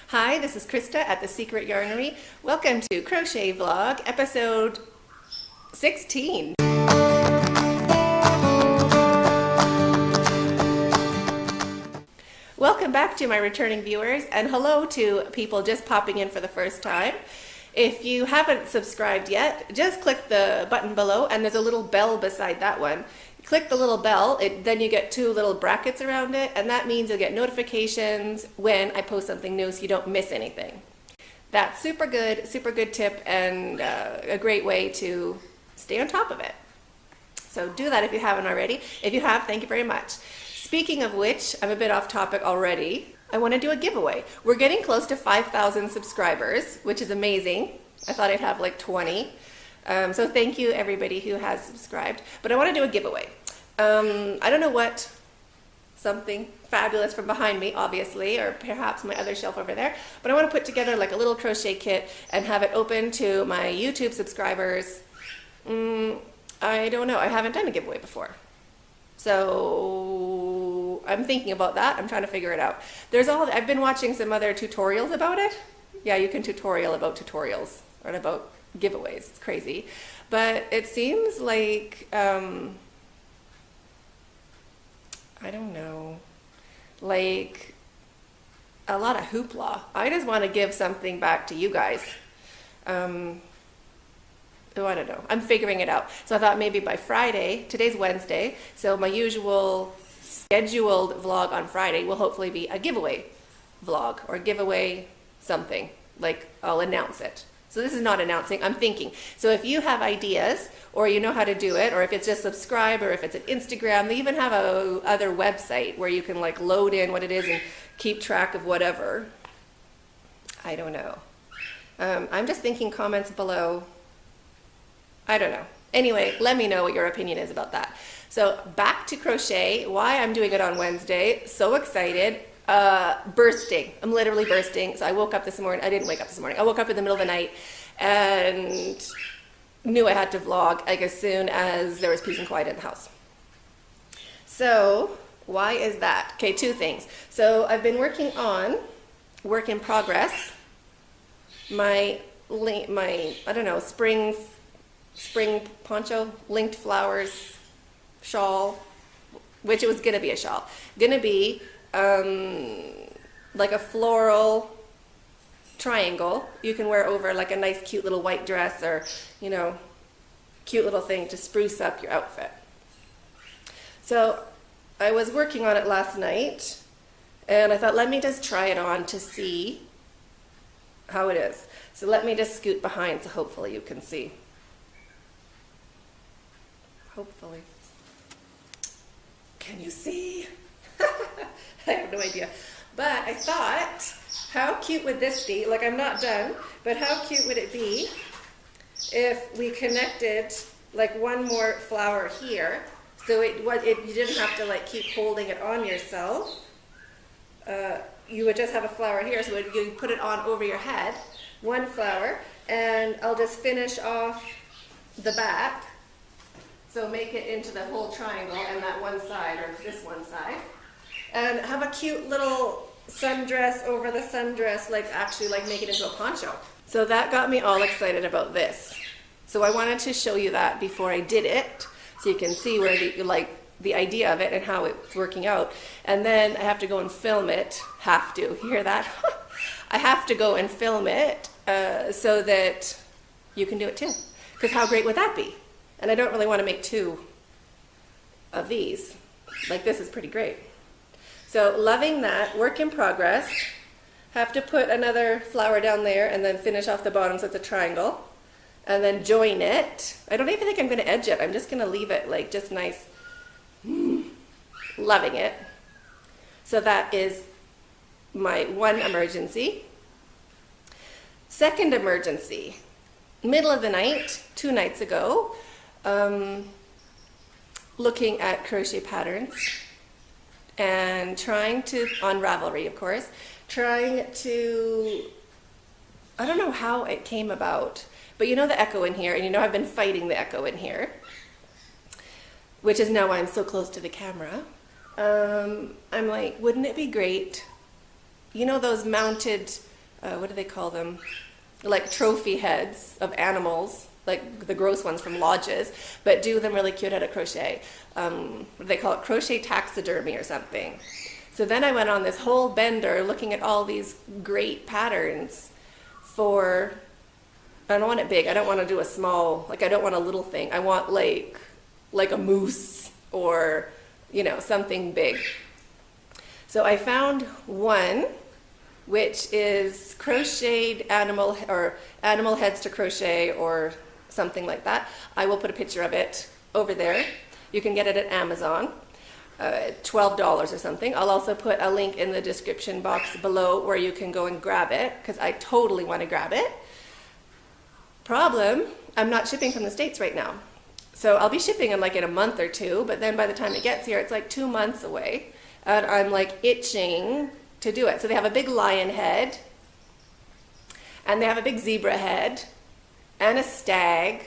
Hi, this is Krista at The Secret Yarnery. Welcome to Crochet Vlog, episode 16. Welcome back to my returning viewers, and hello to people just popping in for the first time. If you haven't subscribed yet, just click the button below, and there's a little bell beside that one. Click the little bell, then you get two little brackets around it, and that means you'll get notifications when I post something new so you don't miss anything. That's super good tip, and a great way to stay on top of it. So do that if you haven't already. If you have, thank you very much. Speaking of which, I'm a bit off topic already. I want to do a giveaway. We're getting close to 5,000 subscribers, which is amazing. I thought I'd have like 20. So thank you everybody who has subscribed. But I want to do a giveaway. I don't know what, something fabulous from behind me, obviously, or perhaps my other shelf over there. But I want to put together like a little crochet kit and have it open to my YouTube subscribers. I don't know. I haven't done a giveaway before. So I'm thinking about that. I'm trying to figure it out. I've been watching some other tutorials about it. Yeah, you can tutorial about tutorials or about giveaways. It's crazy. But it seems like, I don't know, like a lot of hoopla. I just want to give something back to you guys. Oh, I don't know. I'm figuring it out. So I thought maybe by Friday, today's Wednesday, so my usual scheduled vlog on Friday will hopefully be a giveaway vlog or giveaway something. Like I'll announce it. So this is not announcing, I'm thinking. So if you have ideas or you know how to do it, or if it's just subscribe, or if it's an Instagram, they even have a other website where you can like load in what it is and keep track of whatever. I don't know. I'm just thinking comments below. I don't know. Anyway, let me know what your opinion is about that. So back to crochet, why I'm doing it on Wednesday. So excited. Bursting. I'm literally bursting. So I woke up this morning. I didn't wake up this morning. I woke up in the middle of the night and knew I had to vlog like as soon as there was peace and quiet in the house. So why is that? Okay, two things. So I've been working on work in progress. My I don't know, spring poncho, linked flowers shawl, which it was gonna be a shawl. Gonna be like a floral triangle you can wear over like a nice cute little white dress, or you know, cute little thing to spruce up your outfit. So I was working on it last night and I thought, let me just try it on to see how it is. So let me just scoot behind so hopefully you can see. Hopefully. Can you see? I have no idea. But I thought, how cute would this be? Like, I'm not done, but how cute would it be if we connected like one more flower here, so you didn't have to like keep holding it on yourself. You would just have a flower here, so you put it on over your head, one flower, and I'll just finish off the back. So make it into the whole triangle and that one side, or this one side. And have a cute little sundress over the sundress, like actually like make it into a poncho. So that got me all excited about this. So I wanted to show you that before I did it, so you can see where the idea of it and how it's working out. And then I have to go and film it. Have to, hear that? I have to go and film it so that you can do it too. Because how great would that be? And I don't really want to make two of these. Like, this is pretty great. So loving that, work in progress. Have to put another flower down there and then finish off the bottom so it's a triangle. And then join it. I don't even think I'm going to edge it. I'm just going to leave it like just nice. Loving it. So that is my one emergency. Second emergency. Middle of the night, 2 nights ago. Looking at crochet patterns and trying to, on Ravelry of course, trying to, I don't know how it came about, but you know the echo in here, and you know I've been fighting the echo in here, which is now why I'm so close to the camera. I'm like, wouldn't it be great, you know those mounted what do they call them? Like trophy heads of animals, like the gross ones from lodges, but do them really cute out of crochet. What do they call it? Crochet taxidermy or something. So then I went on this whole bender looking at all these great patterns for, I don't want it big. I don't want to do a small, like I don't want a little thing. I want like a moose or, you know, something big. So I found one which is crocheted animal heads to crochet or something like that. I will put a picture of it over there. You can get it at Amazon, $12 or something. I'll also put a link in the description box below where you can go and grab it, because I totally want to grab it. Problem, I'm not shipping from the States right now. So I'll be shipping in like in a month or two, but then by the time it gets here, it's like 2 months away. And I'm like itching to do it. So they have a big lion head, and they have a big zebra head, and a stag,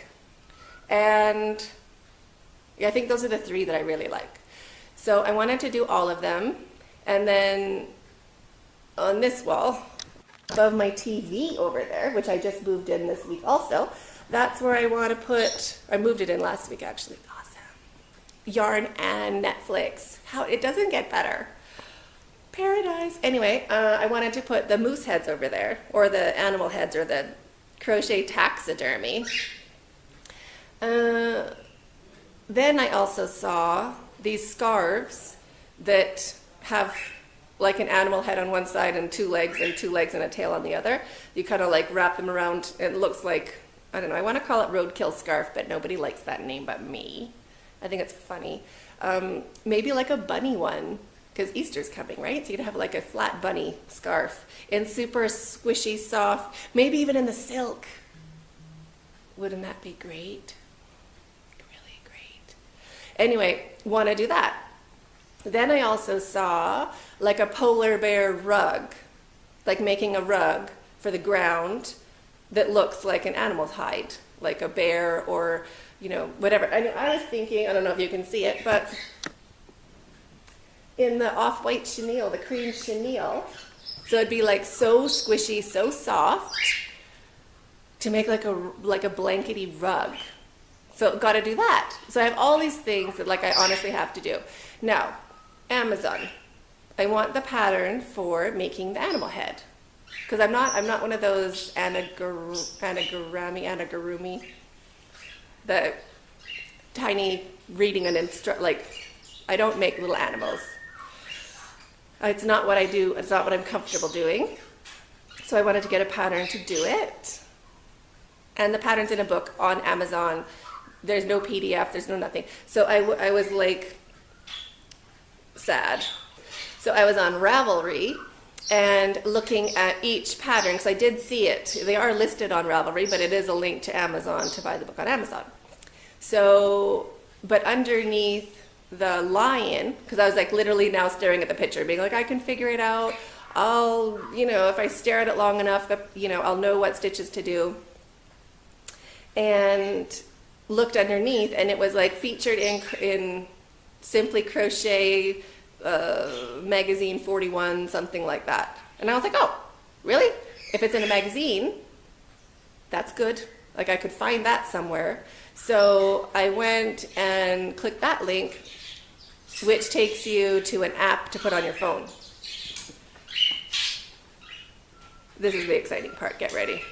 and yeah, I think those are the 3 that I really like. So I wanted to do all of them, and then on this wall, above my TV over there, which I just moved in this week also, that's where I want to put, I moved it in last week actually, awesome, yarn and Netflix. How, it doesn't get better. Paradise. Anyway, I wanted to put the moose heads over there, or the animal heads, or the crochet taxidermy. Then I also saw these scarves that have like an animal head on one side and 2 legs and a tail on the other. You kind of like wrap them around. It looks like, I don't know, I want to call it Roadkill Scarf, but nobody likes that name but me. I think it's funny. Maybe like a bunny one, because Easter's coming, right? So you'd have like a flat bunny scarf in super squishy, soft, maybe even in the silk. Wouldn't that be great? Really great. Anyway, want to do that. Then I also saw like a polar bear rug, like making a rug for the ground that looks like an animal's hide, like a bear or, you know, whatever. I was thinking, I don't know if you can see it, but in the off-white chenille, the cream chenille, so it'd be like so squishy, so soft, to make like a blankety rug. So got to do that. So I have all these things that like I honestly have to do. Now, Amazon. I want the pattern for making the animal head, because I'm not one of those anagurumi, the tiny reading and like I don't make little animals. It's not what I do. It's not what I'm comfortable doing. So I wanted to get a pattern to do it. And the pattern's in a book on Amazon. There's no PDF. There's no nothing. So I was like sad. So I was on Ravelry and looking at each pattern, because I did see it. They are listed on Ravelry, but it is a link to Amazon to buy the book on Amazon. So, but underneath the lion, because I was like literally now staring at the picture, being like, I can figure it out. I'll, you know, if I stare at it long enough, you know, I'll know what stitches to do. And looked underneath, and it was like featured in Simply Crochet magazine 41, something like that. And I was like, oh, really? If it's in a magazine, that's good. Like I could find that somewhere. So I went and clicked that link, which takes you to an app to put on your phone. This is the exciting part. Get ready.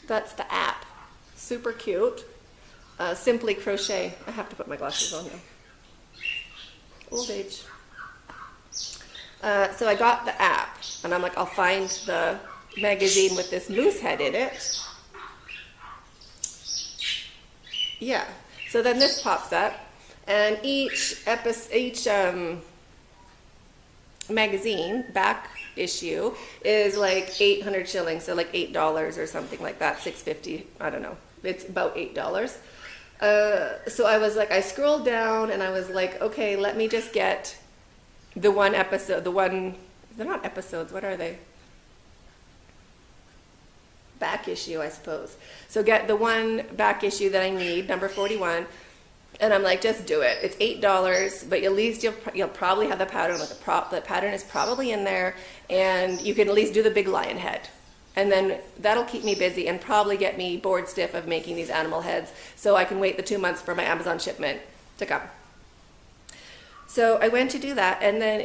That's the app. Super cute. Simply Crochet. I have to put my glasses on now. Old age. So I got the app, and I'm like, I'll find the magazine with this moose head in it. Yeah. So then this pops up, and each magazine back issue is like 800 shillings, so like $8 or something like that, $6.50. I don't know. It's about $8. So I was like, I scrolled down and I was like, okay, let me just get the one episode, they're not episodes, what are they? Back issue, I suppose. So get the one back issue that I need, number 41, And I'm like, just do it. It's $8, but at least you'll probably have the pattern. Like the pattern is probably in there, and you can at least do the big lion head. And then that'll keep me busy and probably get me bored stiff of making these animal heads, so I can wait the 2 months for my Amazon shipment to come. So I went to do that, and then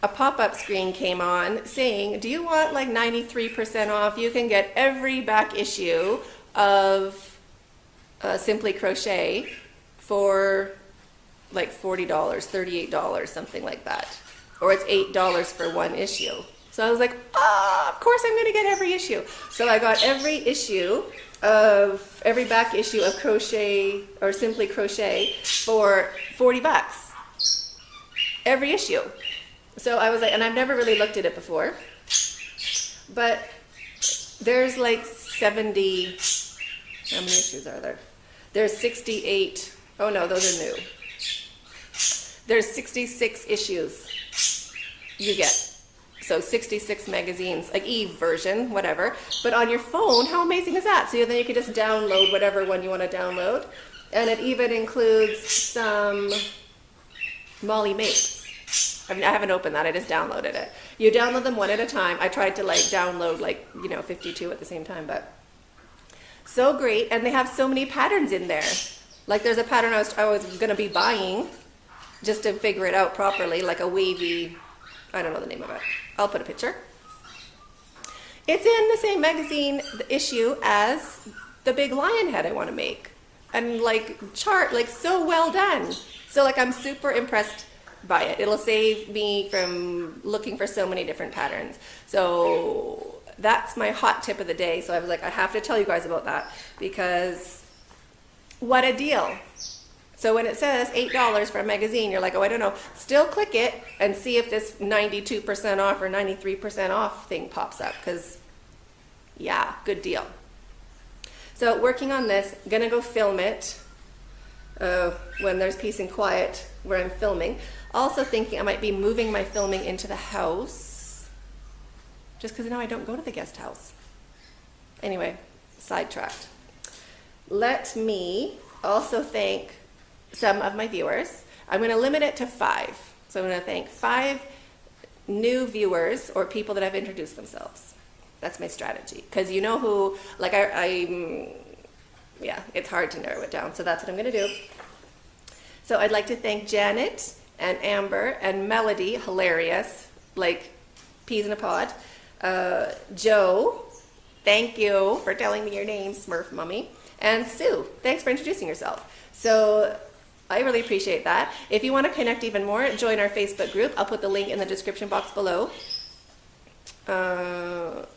a pop-up screen came on saying, do you want like 93% off? You can get every back issue of Simply Crochet for like $40, $38, something like that. Or it's $8 for one issue. So I was like, of course I'm gonna get every issue. So I got every back issue of Crochet or Simply Crochet for $40. Every issue. So I was like, and I've never really looked at it before, but there's like 70, how many issues are there? There's 68, oh no, those are new. There's 66 issues you get. So 66 magazines, like e-version, whatever. But on your phone, how amazing is that? So then you can just download whatever one you want to download. And it even includes some Molly Makes. I haven't opened that, I just downloaded it. You download them one at a time. I tried to like download 52 at the same time, but so great. And they have so many patterns in there. Like there's a pattern I was gonna be buying just to figure it out properly, like a wavy, I don't know the name of it. I'll put a picture. It's in the same magazine issue as the big lion head I want to make. And so well done. So I'm super impressed by it. It'll save me from looking for so many different patterns. So that's my hot tip of the day. So I was like, I have to tell you guys about that because what a deal. So when it says $8 for a magazine, you're like, oh, I don't know. Still click it and see if this 92% off or 93% off thing pops up because, yeah, good deal. So working on this, gonna go film it when there's peace and quiet where I'm filming. Also thinking I might be moving my filming into the house just because now I don't go to the guest house. Anyway, sidetracked. Let me also thank some of my viewers. I'm going to limit it to 5. So I'm going to thank 5 new viewers or people that have introduced themselves. That's my strategy. Because you know who, yeah, it's hard to narrow it down. So that's what I'm going to do. So I'd like to thank Janet and Amber and Melody, hilarious, like peas in a pod. Joe, thank you for telling me your name, Smurf Mummy. And Sue, thanks for introducing yourself. So I really appreciate that. If you want to connect even more, join our Facebook group. I'll put the link in the description box below.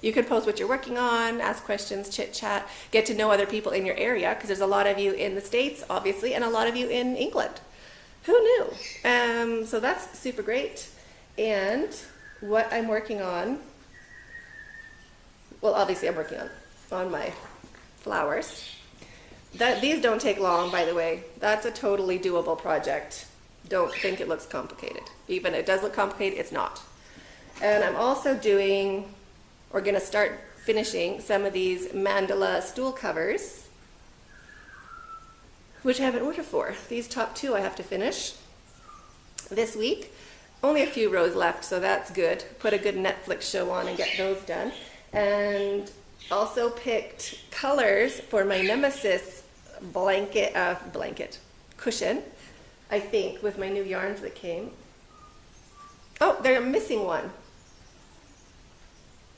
You can post what you're working on, ask questions, chit chat, get to know other people in your area because there's a lot of you in the States, obviously, and a lot of you in England. Who knew? So that's super great. And what I'm working on, well, obviously I'm working on my flowers. These don't take long, by the way. That's a totally doable project. Don't think it looks complicated. Even it does look complicated, it's not. And I'm also going to start finishing some of these Mandala stool covers, which I have an order for. These top 2 I have to finish this week. Only a few rows left, so that's good. Put a good Netflix show on and get those done. And also picked colors for my Nemesis blanket cushion, I think, with my new yarns that came. Oh, they're missing one.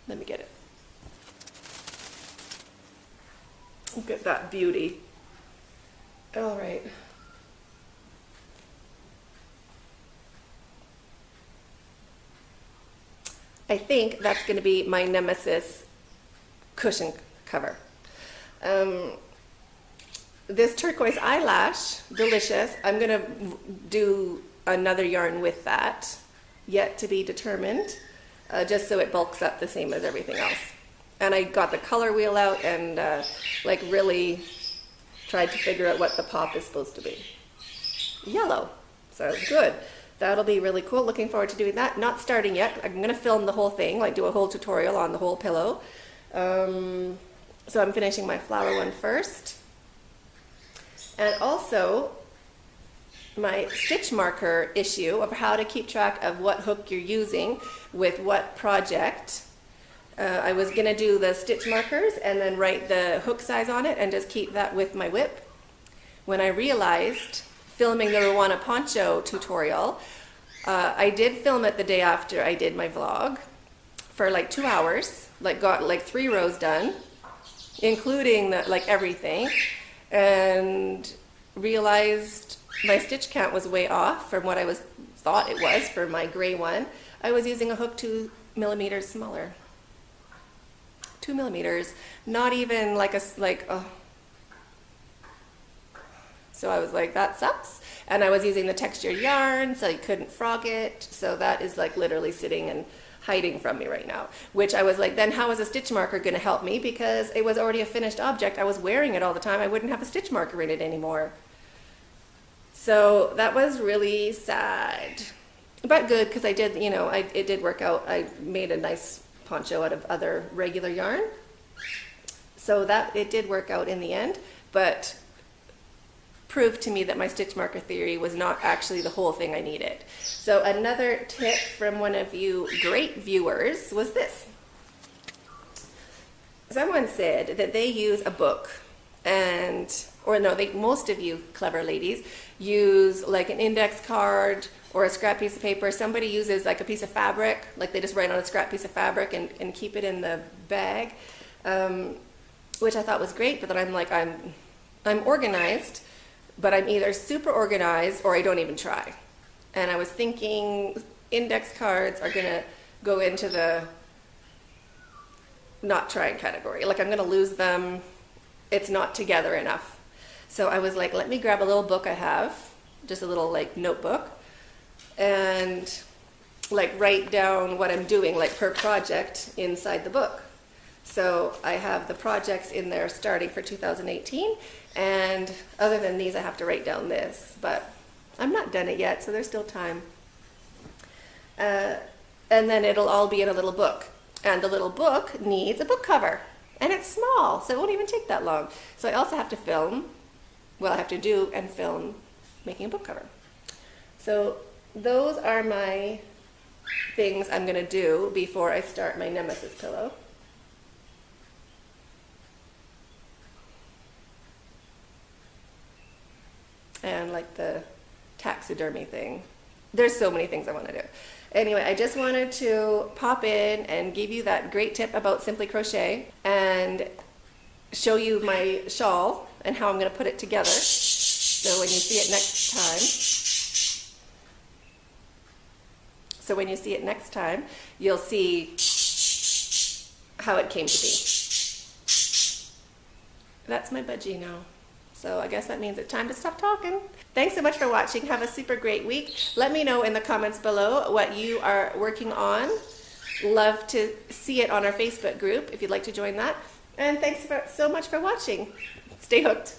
Let me get it. Look at that beauty. All right. I think that's going to be my Nemesis cushion cover. This turquoise eyelash, delicious. I'm going to do another yarn with that, yet to be determined, just so it bulks up the same as everything else. And I got the color wheel out and really tried to figure out what the pop is supposed to be. Yellow, so good. That'll be really cool. Looking forward to doing that. Not starting yet. I'm going to film the whole thing, do a whole tutorial on the whole pillow. So I'm finishing my flower one first. And also, my stitch marker issue of how to keep track of what hook you're using with what project. I was gonna do the stitch markers and then write the hook size on it and just keep that with my whip. When I realized filming the Rwana poncho tutorial, I did film it the day after I did my vlog for like 2 hours, like got like 3 rows done, including the, like everything, and realized my stitch count was way off from what I thought it was for my gray one. I was using a hook 2 millimeters smaller. 2 millimeters, not even like so I was like, that sucks. And I was using the textured yarn, so you couldn't frog it. So that is like literally sitting and hiding from me right now, which I was like, then how is a stitch marker going to help me? Because it was already a finished object. I was wearing it all the time. I wouldn't have a stitch marker in it anymore. So that was really sad, but good, because I did, you know, it did work out. I made a nice poncho out of other regular yarn. So that it did work out in the end, but proved to me that my stitch marker theory was not actually the whole thing I needed. So another tip from one of you great viewers was this. Someone said that they use a book most of you clever ladies use like an index card or a scrap piece of paper. Somebody uses like a piece of fabric, like they just write on a scrap piece of fabric and keep it in the bag, which I thought was great, but then I'm like, I'm organized, but I'm either super organized or I don't even try. And I was thinking index cards are gonna go into the not trying category. Like I'm gonna lose them. It's not together enough. So I was like, let me grab a little book I have, just a little like notebook, and like write down what I'm doing like per project inside the book. So I have the projects in there starting for 2018, and other than these I have to write down this, but I'm not done it yet, so there's still time. And then it'll all be in a little book, and the little book needs a book cover, and it's small, so it won't even take that long. So I also have to film, well, I have to do and film making a book cover. So those are my things I'm gonna do before I start my Nemesis pillow. And like the taxidermy thing. There's so many things I want to do. Anyway, I just wanted to pop in and give you that great tip about Simply Crochet and show you my shawl and how I'm going to put it together. So when you see it next time, you'll see how it came to be. That's my budgie now. So I guess that means it's time to stop talking. Thanks so much for watching. Have a super great week. Let me know in the comments below what you are working on. Love to see it on our Facebook group if you'd like to join that. And thanks so much for watching. Stay hooked.